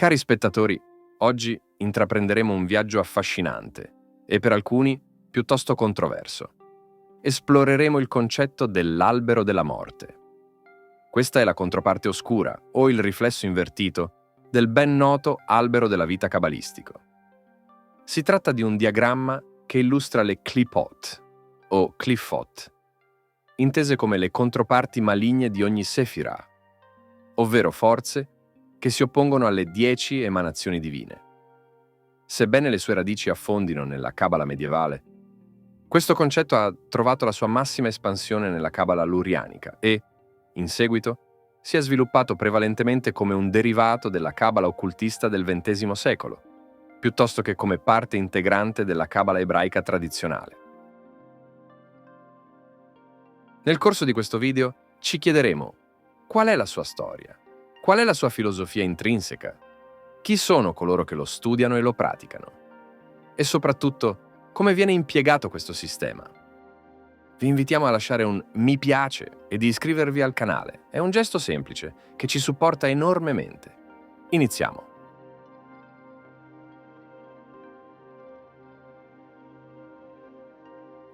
Cari spettatori, oggi intraprenderemo un viaggio affascinante e per alcuni piuttosto controverso. Esploreremo il concetto dell'albero della morte. Questa è la controparte oscura, o il riflesso invertito, del ben noto albero della vita cabalistico. Si tratta di un diagramma che illustra le Qliphoth, o Qliphoth, intese come le controparti maligne di ogni Sefirah, ovvero forze che si oppongono alle 10 emanazioni divine. Sebbene le sue radici affondino nella Cabala medievale, questo concetto ha trovato la sua massima espansione nella Cabala lurianica e, in seguito, si è sviluppato prevalentemente come un derivato della Cabala occultista del XX secolo, piuttosto che come parte integrante della Cabala ebraica tradizionale. Nel corso di questo video ci chiederemo qual è la sua storia, qual è la sua filosofia intrinseca, chi sono coloro che lo studiano e lo praticano, e soprattutto come viene impiegato questo sistema. Vi invitiamo a lasciare un mi piace e di iscrivervi al canale. È un gesto semplice che ci supporta enormemente. Iniziamo.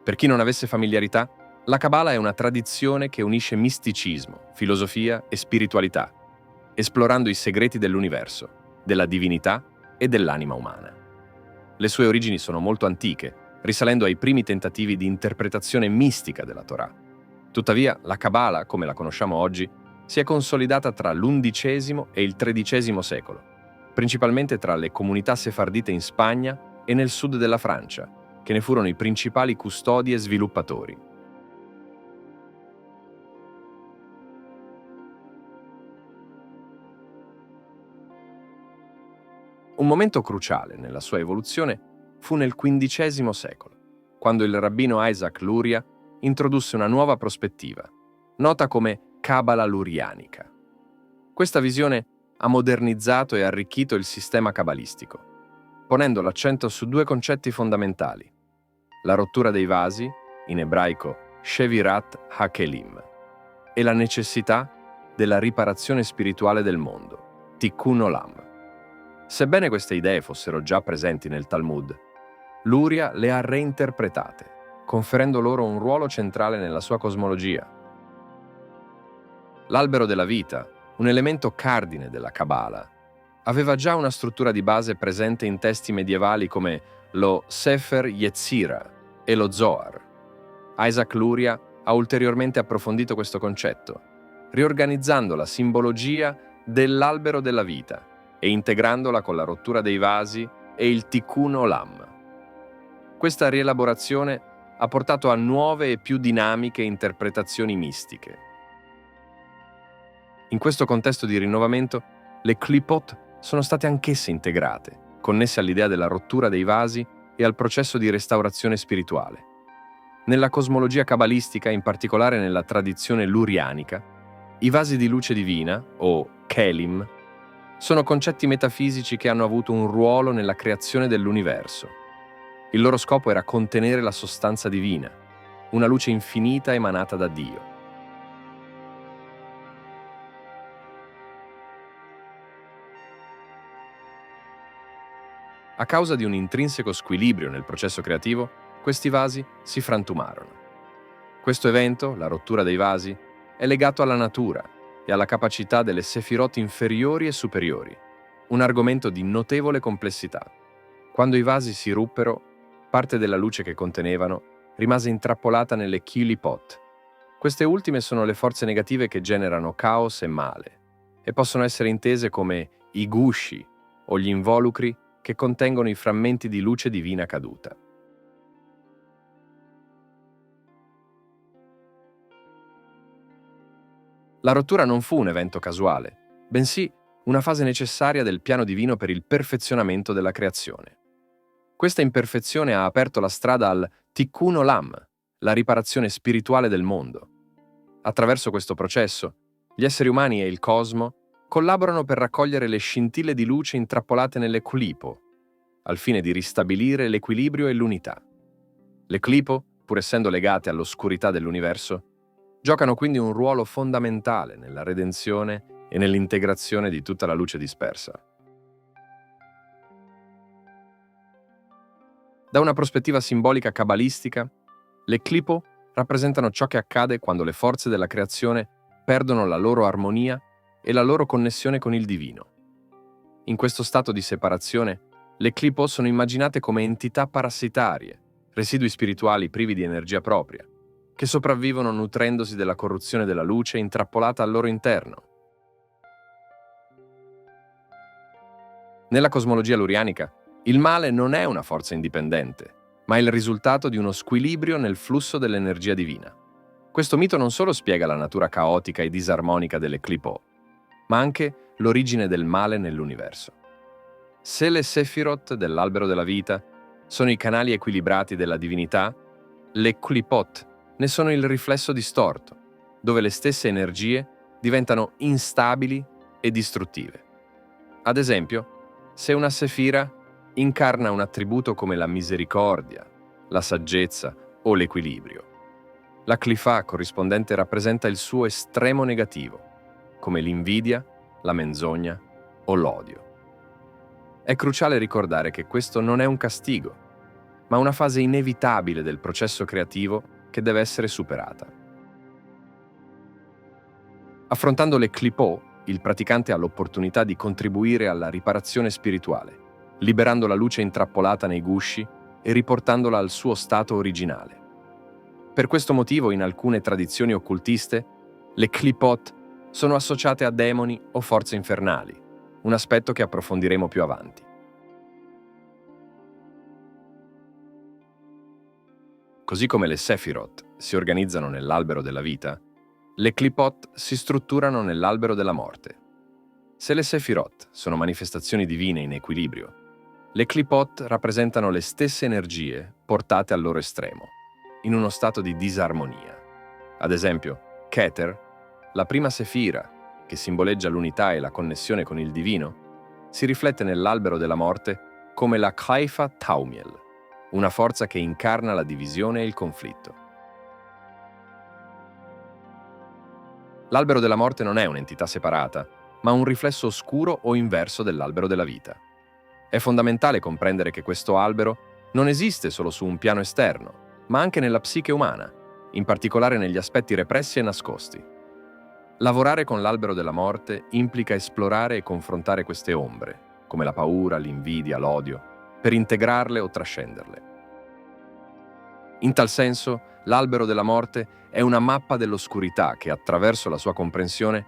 Per chi non avesse familiarità, la Kabbalah è una tradizione che unisce misticismo, filosofia e spiritualità, esplorando i segreti dell'universo, della divinità e dell'anima umana. Le sue origini sono molto antiche, risalendo ai primi tentativi di interpretazione mistica della Torah. Tuttavia, la Kabbalah, come la conosciamo oggi, si è consolidata tra l'XI e il XIII secolo, principalmente tra le comunità sefardite in Spagna e nel sud della Francia, che ne furono i principali custodi e sviluppatori. Un momento cruciale nella sua evoluzione fu nel XV secolo, quando il rabbino Isaac Luria introdusse una nuova prospettiva, nota come Cabala lurianica. Questa visione ha modernizzato e arricchito il sistema cabalistico, ponendo l'accento su due concetti fondamentali: la rottura dei vasi, in ebraico Shevirat HaKelim, e la necessità della riparazione spirituale del mondo, Tikkun Olam. Sebbene queste idee fossero già presenti nel Talmud, Luria le ha reinterpretate, conferendo loro un ruolo centrale nella sua cosmologia. L'albero della vita, un elemento cardine della Kabbalah, aveva già una struttura di base presente in testi medievali come lo Sefer Yetzirah e lo Zohar. Isaac Luria ha ulteriormente approfondito questo concetto, riorganizzando la simbologia dell'albero della vita e integrandola con la rottura dei vasi e il Tikkun Olam. Questa rielaborazione ha portato a nuove e più dinamiche interpretazioni mistiche. In questo contesto di rinnovamento, le Qliphoth sono state anch'esse integrate, connesse all'idea della rottura dei vasi e al processo di restaurazione spirituale. Nella cosmologia cabalistica, in particolare nella tradizione lurianica, i vasi di luce divina, o Kelim, sono concetti metafisici che hanno avuto un ruolo nella creazione dell'universo. Il loro scopo era contenere la sostanza divina, una luce infinita emanata da Dio. A causa di un intrinseco squilibrio nel processo creativo, questi vasi si frantumarono. Questo evento, la rottura dei vasi, è legato alla natura e alla capacità delle sefirot inferiori e superiori, un argomento di notevole complessità. Quando i vasi si ruppero, parte della luce che contenevano rimase intrappolata nelle Qliphoth. Queste ultime sono le forze negative che generano caos e male, e possono essere intese come i gusci o gli involucri che contengono i frammenti di luce divina caduta. La rottura non fu un evento casuale, bensì una fase necessaria del piano divino per il perfezionamento della creazione. Questa imperfezione ha aperto la strada al Tikkun Olam, la riparazione spirituale del mondo. Attraverso questo processo, gli esseri umani e il cosmo collaborano per raccogliere le scintille di luce intrappolate nelle Qliphoth, al fine di ristabilire l'equilibrio e l'unità. Le Qliphoth, pur essendo legate all'oscurità dell'universo, giocano quindi un ruolo fondamentale nella redenzione e nell'integrazione di tutta la luce dispersa. Da una prospettiva simbolica cabalistica, le clipo rappresentano ciò che accade quando le forze della creazione perdono la loro armonia e la loro connessione con il divino. In questo stato di separazione, le clipo sono immaginate come entità parassitarie, residui spirituali privi di energia propria, che sopravvivono nutrendosi della corruzione della luce intrappolata al loro interno. Nella cosmologia lurianica, il male non è una forza indipendente, ma è il risultato di uno squilibrio nel flusso dell'energia divina. Questo mito non solo spiega la natura caotica e disarmonica delle Clipò, ma anche l'origine del male nell'universo. Se le Sefirot dell'albero della vita sono i canali equilibrati della divinità, le Klipot ne sono il riflesso distorto, dove le stesse energie diventano instabili e distruttive. Ad esempio, se una Sefira incarna un attributo come la misericordia, la saggezza o l'equilibrio, la Clifà corrispondente rappresenta il suo estremo negativo, come l'invidia, la menzogna o l'odio. È cruciale ricordare che questo non è un castigo, ma una fase inevitabile del processo creativo che deve essere superata. Affrontando le Clipò, il praticante ha l'opportunità di contribuire alla riparazione spirituale, liberando la luce intrappolata nei gusci e riportandola al suo stato originale. Per questo motivo, in alcune tradizioni occultiste, le Klipot sono associate a demoni o forze infernali, un aspetto che approfondiremo più avanti. Così come le Sefirot si organizzano nell'albero della vita, le Klipot si strutturano nell'albero della morte. Se le Sefirot sono manifestazioni divine in equilibrio, le Klipot rappresentano le stesse energie portate al loro estremo, in uno stato di disarmonia. Ad esempio, Keter, la prima Sefira, che simboleggia l'unità e la connessione con il divino, si riflette nell'albero della morte come la Khaifa Taumiel, una forza che incarna la divisione e il conflitto. L'albero della morte non è un'entità separata, ma un riflesso oscuro o inverso dell'albero della vita. È fondamentale comprendere che questo albero non esiste solo su un piano esterno, ma anche nella psiche umana, in particolare negli aspetti repressi e nascosti. Lavorare con l'albero della morte implica esplorare e confrontare queste ombre, come la paura, l'invidia, l'odio, per integrarle o trascenderle. In tal senso, l'albero della morte è una mappa dell'oscurità che, attraverso la sua comprensione,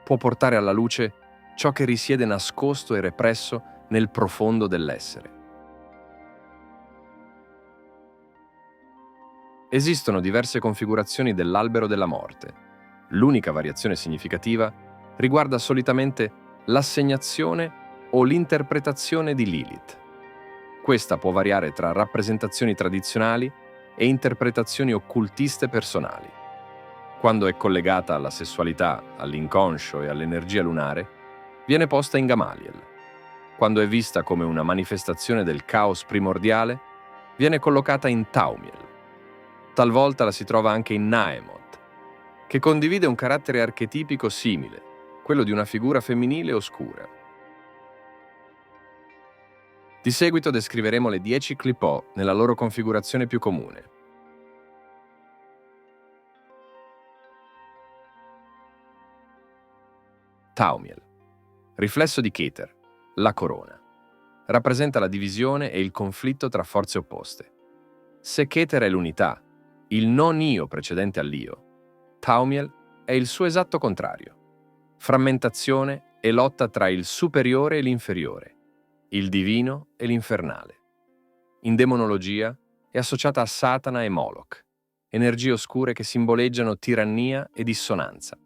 può portare alla luce ciò che risiede nascosto e represso nel profondo dell'essere. Esistono diverse configurazioni dell'albero della morte. L'unica variazione significativa riguarda solitamente l'assegnazione o l'interpretazione di Lilith. Questa può variare tra rappresentazioni tradizionali e interpretazioni occultiste personali. Quando è collegata alla sessualità, all'inconscio e all'energia lunare, viene posta in Gamaliel. Quando è vista come una manifestazione del caos primordiale, viene collocata in Taumiel. Talvolta la si trova anche in Naemot, che condivide un carattere archetipico simile, quello di una figura femminile oscura. Di seguito descriveremo le 10 Klipò nella loro configurazione più comune. Taumiel, riflesso di Keter, la corona. Rappresenta la divisione e il conflitto tra forze opposte. Se Keter è l'unità, il non io precedente all'io, Taumiel è il suo esatto contrario. Frammentazione e lotta tra il superiore e l'inferiore, il divino e l'infernale. In demonologia è associata a Satana e Moloch, energie oscure che simboleggiano tirannia e dissonanza.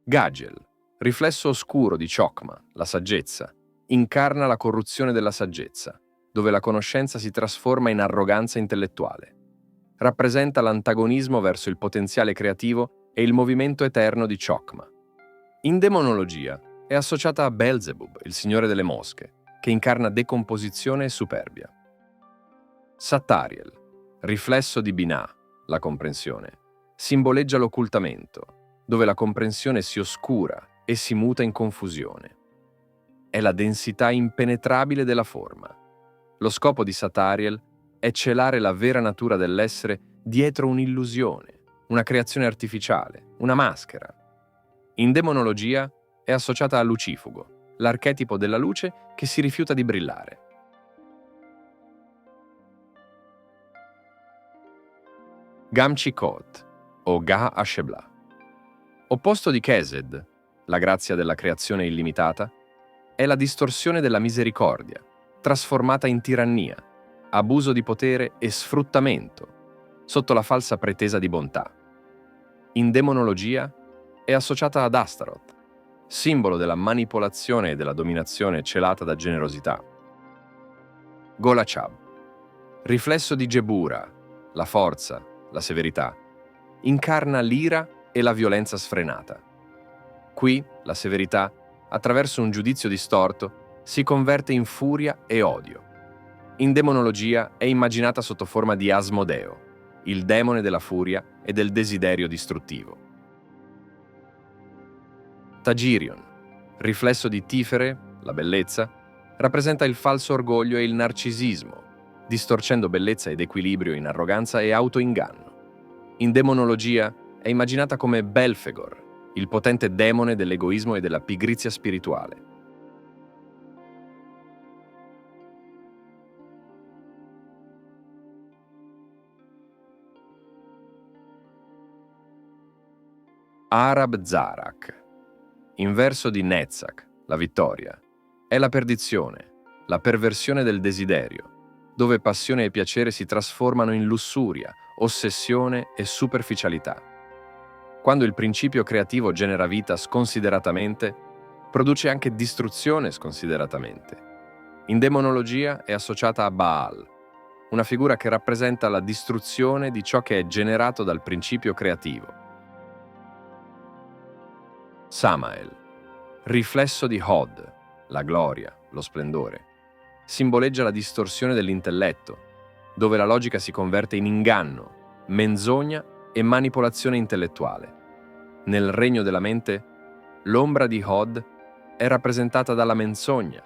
Gagiel, riflesso oscuro di Chokmah, la saggezza, incarna la corruzione della saggezza, dove la conoscenza si trasforma in arroganza intellettuale. Rappresenta l'antagonismo verso il potenziale creativo e il movimento eterno di Chokmah. In demonologia è associata a Beelzebub, il signore delle mosche, che incarna decomposizione e superbia. Sattariel, riflesso di Binah, la comprensione, simboleggia l'occultamento, dove la comprensione si oscura e si muta in confusione. È la densità impenetrabile della forma. Lo scopo di Satariel è celare la vera natura dell'essere dietro un'illusione, una creazione artificiale, una maschera. In demonologia è associata a Lucifugo, l'archetipo della luce che si rifiuta di brillare. Gamchi Kot, o Ga Ashebla. Opposto di Kesed, la grazia della creazione illimitata, è la distorsione della misericordia, trasformata in tirannia, abuso di potere e sfruttamento, sotto la falsa pretesa di bontà. In demonologia è associata ad Astaroth, simbolo della manipolazione e della dominazione celata da generosità. Golachab, riflesso di Gebura, la forza, la severità, incarna l'ira e la violenza sfrenata. Qui la severità, attraverso un giudizio distorto, si converte in furia e odio. In demonologia è immaginata sotto forma di Asmodeo, il demone della furia e del desiderio distruttivo. Tagirion, riflesso di Tifere, la bellezza, rappresenta il falso orgoglio e il narcisismo, distorcendo bellezza ed equilibrio in arroganza e autoinganno. In demonologia è immaginata come Belfegor, il potente demone dell'egoismo e della pigrizia spirituale. Arab Zarak, inverso di Netzach, la vittoria, è la perdizione, la perversione del desiderio, dove passione e piacere si trasformano in lussuria, ossessione e superficialità. Quando il principio creativo genera vita sconsideratamente, produce anche distruzione sconsideratamente. In demonologia è associata a Baal, una figura che rappresenta la distruzione di ciò che è generato dal principio creativo. Samael, riflesso di Hod, la gloria, lo splendore, simboleggia la distorsione dell'intelletto, dove la logica si converte in inganno, menzogna e manipolazione intellettuale. Nel regno della mente, l'ombra di Hod è rappresentata dalla menzogna,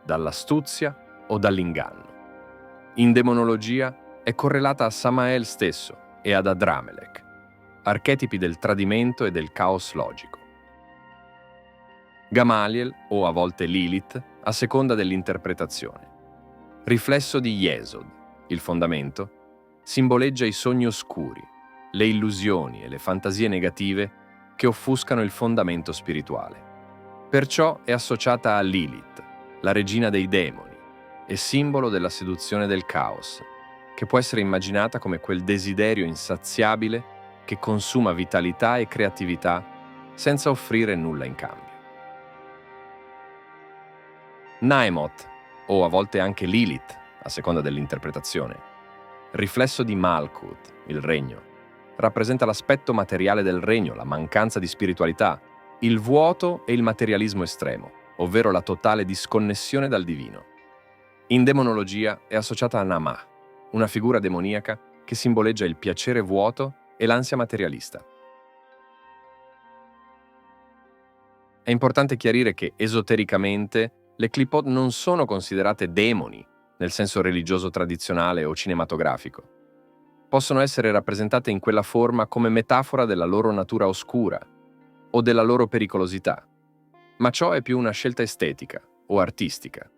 dall'astuzia o dall'inganno. In demonologia è correlata a Samael stesso e ad Adramelech, archetipi del tradimento e del caos logico. Gamaliel, o a volte Lilith, a seconda dell'interpretazione. Riflesso di Yesod, il fondamento, simboleggia i sogni oscuri, le illusioni e le fantasie negative che offuscano il fondamento spirituale. Perciò è associata a Lilith, la regina dei demoni, e simbolo della seduzione del caos, che può essere immaginata come quel desiderio insaziabile che consuma vitalità e creatività senza offrire nulla in cambio. Naemoth, o a volte anche Lilith, a seconda dell'interpretazione, riflesso di Malkuth, il regno, rappresenta l'aspetto materiale del regno, la mancanza di spiritualità, il vuoto e il materialismo estremo, ovvero la totale disconnessione dal divino. In demonologia è associata a Namah, una figura demoniaca che simboleggia il piacere vuoto e l'ansia materialista. È importante chiarire che esotericamente le Qliphoth non sono considerate demoni nel senso religioso tradizionale o cinematografico. Possono essere rappresentate in quella forma come metafora della loro natura oscura o della loro pericolosità, ma ciò è più una scelta estetica o artistica.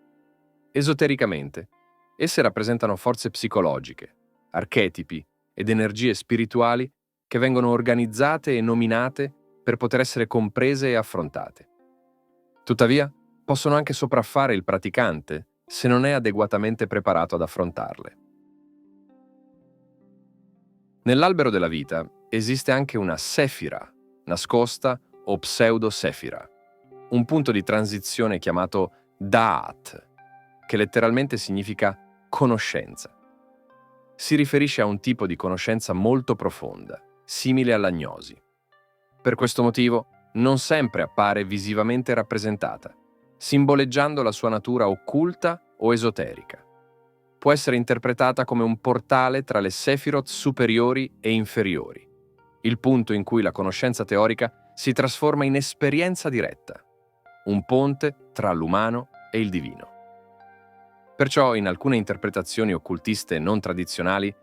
Esotericamente, esse rappresentano forze psicologiche, archetipi ed energie spirituali che vengono organizzate e nominate per poter essere comprese e affrontate. Tuttavia, possono anche sopraffare il praticante se non è adeguatamente preparato ad affrontarle. Nell'albero della vita esiste anche una sefira, nascosta o pseudo-sefira, un punto di transizione chiamato Da'at, che letteralmente significa conoscenza. Si riferisce a un tipo di conoscenza molto profonda, simile all'agnosi. Per questo motivo, non sempre appare visivamente rappresentata, simboleggiando la sua natura occulta o esoterica. Può essere interpretata come un portale tra le Sephiroth superiori e inferiori, il punto in cui la conoscenza teorica si trasforma in esperienza diretta, un ponte tra l'umano e il divino. Perciò in alcune interpretazioni occultiste non tradizionali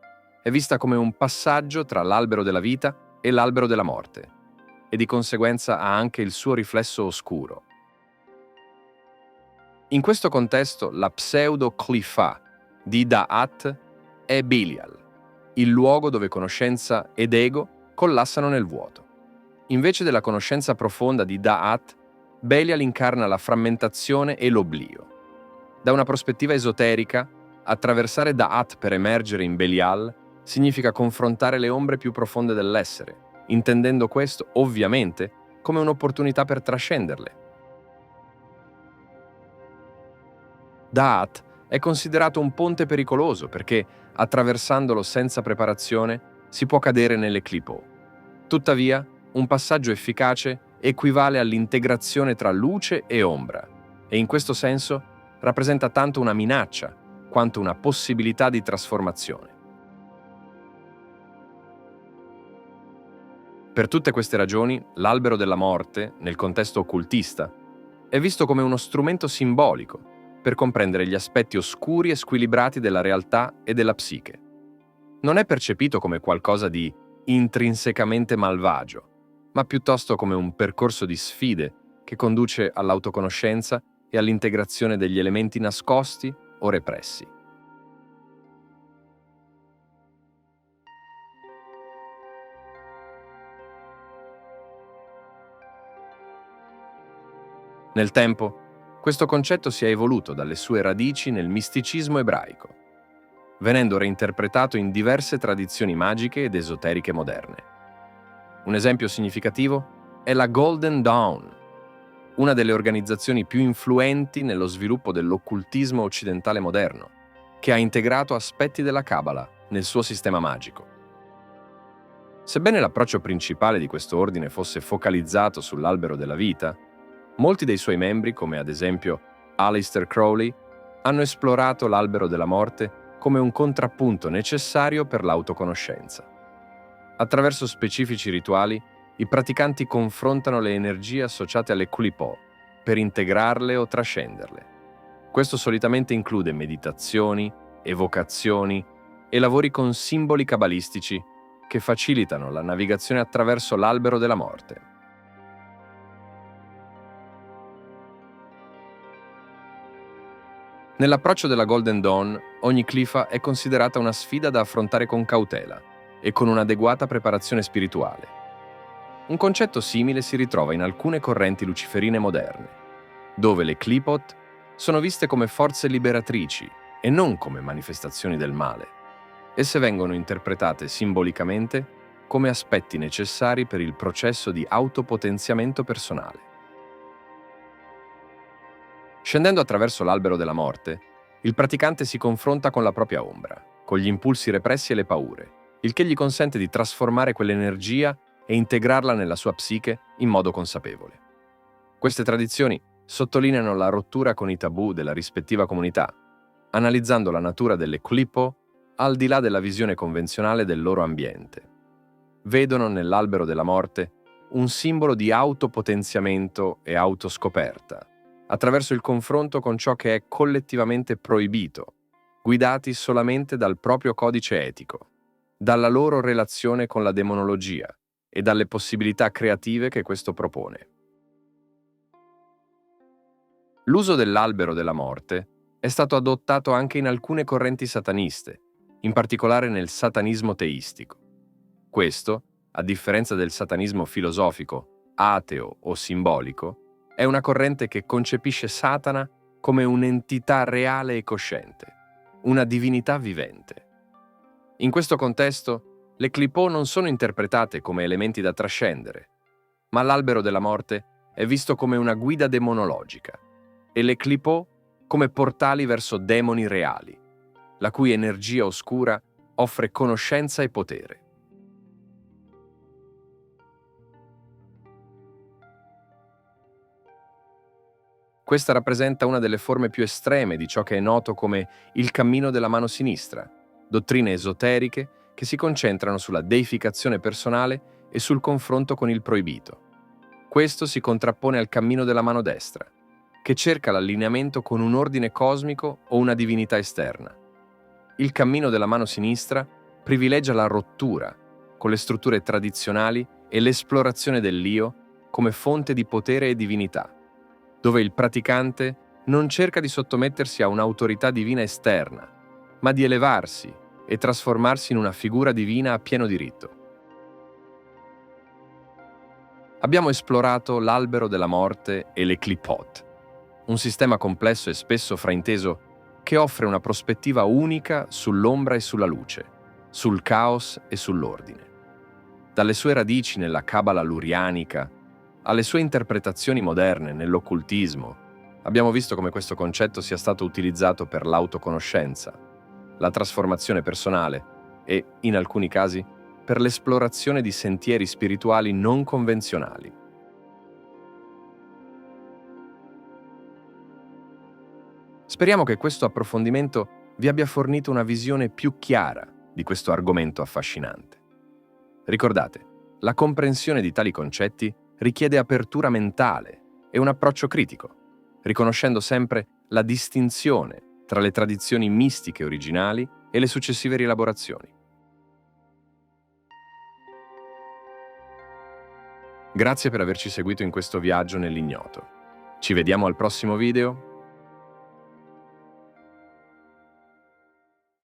è vista come un passaggio tra l'albero della vita e l'albero della morte, e di conseguenza ha anche il suo riflesso oscuro. In questo contesto la pseudo-Qlipha di Da'at è Belial, il luogo dove conoscenza ed ego collassano nel vuoto. Invece della conoscenza profonda di Da'at, Belial incarna la frammentazione e l'oblio. Da una prospettiva esoterica, attraversare Da'at per emergere in Belial significa confrontare le ombre più profonde dell'essere, intendendo questo, ovviamente, come un'opportunità per trascenderle. Da'at è considerato un ponte pericoloso perché, attraversandolo senza preparazione, si può cadere nelle Qlipho. Tuttavia, un passaggio efficace equivale all'integrazione tra luce e ombra, e in questo senso rappresenta tanto una minaccia quanto una possibilità di trasformazione. Per tutte queste ragioni, l'albero della morte, nel contesto occultista, è visto come uno strumento simbolico per comprendere gli aspetti oscuri e squilibrati della realtà e della psiche. Non è percepito come qualcosa di intrinsecamente malvagio, ma piuttosto come un percorso di sfide che conduce all'autoconoscenza e all'integrazione degli elementi nascosti o repressi. Nel tempo, questo concetto si è evoluto dalle sue radici nel misticismo ebraico, venendo reinterpretato in diverse tradizioni magiche ed esoteriche moderne. Un esempio significativo è la Golden Dawn, una delle organizzazioni più influenti nello sviluppo dell'occultismo occidentale moderno, che ha integrato aspetti della Kabbalah nel suo sistema magico. Sebbene l'approccio principale di questo ordine fosse focalizzato sull'albero della vita, molti dei suoi membri, come ad esempio Aleister Crowley, hanno esplorato l'albero della morte come un contrappunto necessario per l'autoconoscenza. Attraverso specifici rituali, i praticanti confrontano le energie associate alle Qlipho per integrarle o trascenderle. Questo solitamente include meditazioni, evocazioni e lavori con simboli cabalistici che facilitano la navigazione attraverso l'albero della morte. Nell'approccio della Golden Dawn, ogni Qlipha è considerata una sfida da affrontare con cautela e con un'adeguata preparazione spirituale. Un concetto simile si ritrova in alcune correnti luciferine moderne, dove le Qliphot sono viste come forze liberatrici e non come manifestazioni del male. Esse vengono interpretate simbolicamente come aspetti necessari per il processo di autopotenziamento personale. Scendendo attraverso l'albero della morte, il praticante si confronta con la propria ombra, con gli impulsi repressi e le paure, il che gli consente di trasformare quell'energia e integrarla nella sua psiche in modo consapevole. Queste tradizioni sottolineano la rottura con i tabù della rispettiva comunità, analizzando la natura delle Qlipho al di là della visione convenzionale del loro ambiente. Vedono nell'albero della morte un simbolo di autopotenziamento e autoscoperta, attraverso il confronto con ciò che è collettivamente proibito, guidati solamente dal proprio codice etico, dalla loro relazione con la demonologia e dalle possibilità creative che questo propone. L'uso dell'albero della morte è stato adottato anche in alcune correnti sataniste, in particolare nel satanismo teistico. Questo, a differenza del satanismo filosofico, ateo o simbolico, è una corrente che concepisce Satana come un'entità reale e cosciente, una divinità vivente. In questo contesto, le Qlipho non sono interpretate come elementi da trascendere, ma l'albero della morte è visto come una guida demonologica e le Qlipho come portali verso demoni reali, la cui energia oscura offre conoscenza e potere. Questa rappresenta una delle forme più estreme di ciò che è noto come il cammino della mano sinistra, dottrine esoteriche che si concentrano sulla deificazione personale e sul confronto con il proibito. Questo si contrappone al cammino della mano destra, che cerca l'allineamento con un ordine cosmico o una divinità esterna. Il cammino della mano sinistra privilegia la rottura con le strutture tradizionali e l'esplorazione dell'io come fonte di potere e divinità, dove il praticante non cerca di sottomettersi a un'autorità divina esterna, ma di elevarsi e trasformarsi in una figura divina a pieno diritto. Abbiamo esplorato l'albero della morte e le Qliphoth, un sistema complesso e spesso frainteso che offre una prospettiva unica sull'ombra e sulla luce, sul caos e sull'ordine. Dalle sue radici nella Cabala lurianica alle sue interpretazioni moderne nell'occultismo, abbiamo visto come questo concetto sia stato utilizzato per l'autoconoscenza, la trasformazione personale e, in alcuni casi, per l'esplorazione di sentieri spirituali non convenzionali. Speriamo che questo approfondimento vi abbia fornito una visione più chiara di questo argomento affascinante. Ricordate, la comprensione di tali concetti richiede apertura mentale e un approccio critico, riconoscendo sempre la distinzione tra le tradizioni mistiche originali e le successive rielaborazioni. Grazie per averci seguito in questo viaggio nell'ignoto. Ci vediamo al prossimo video.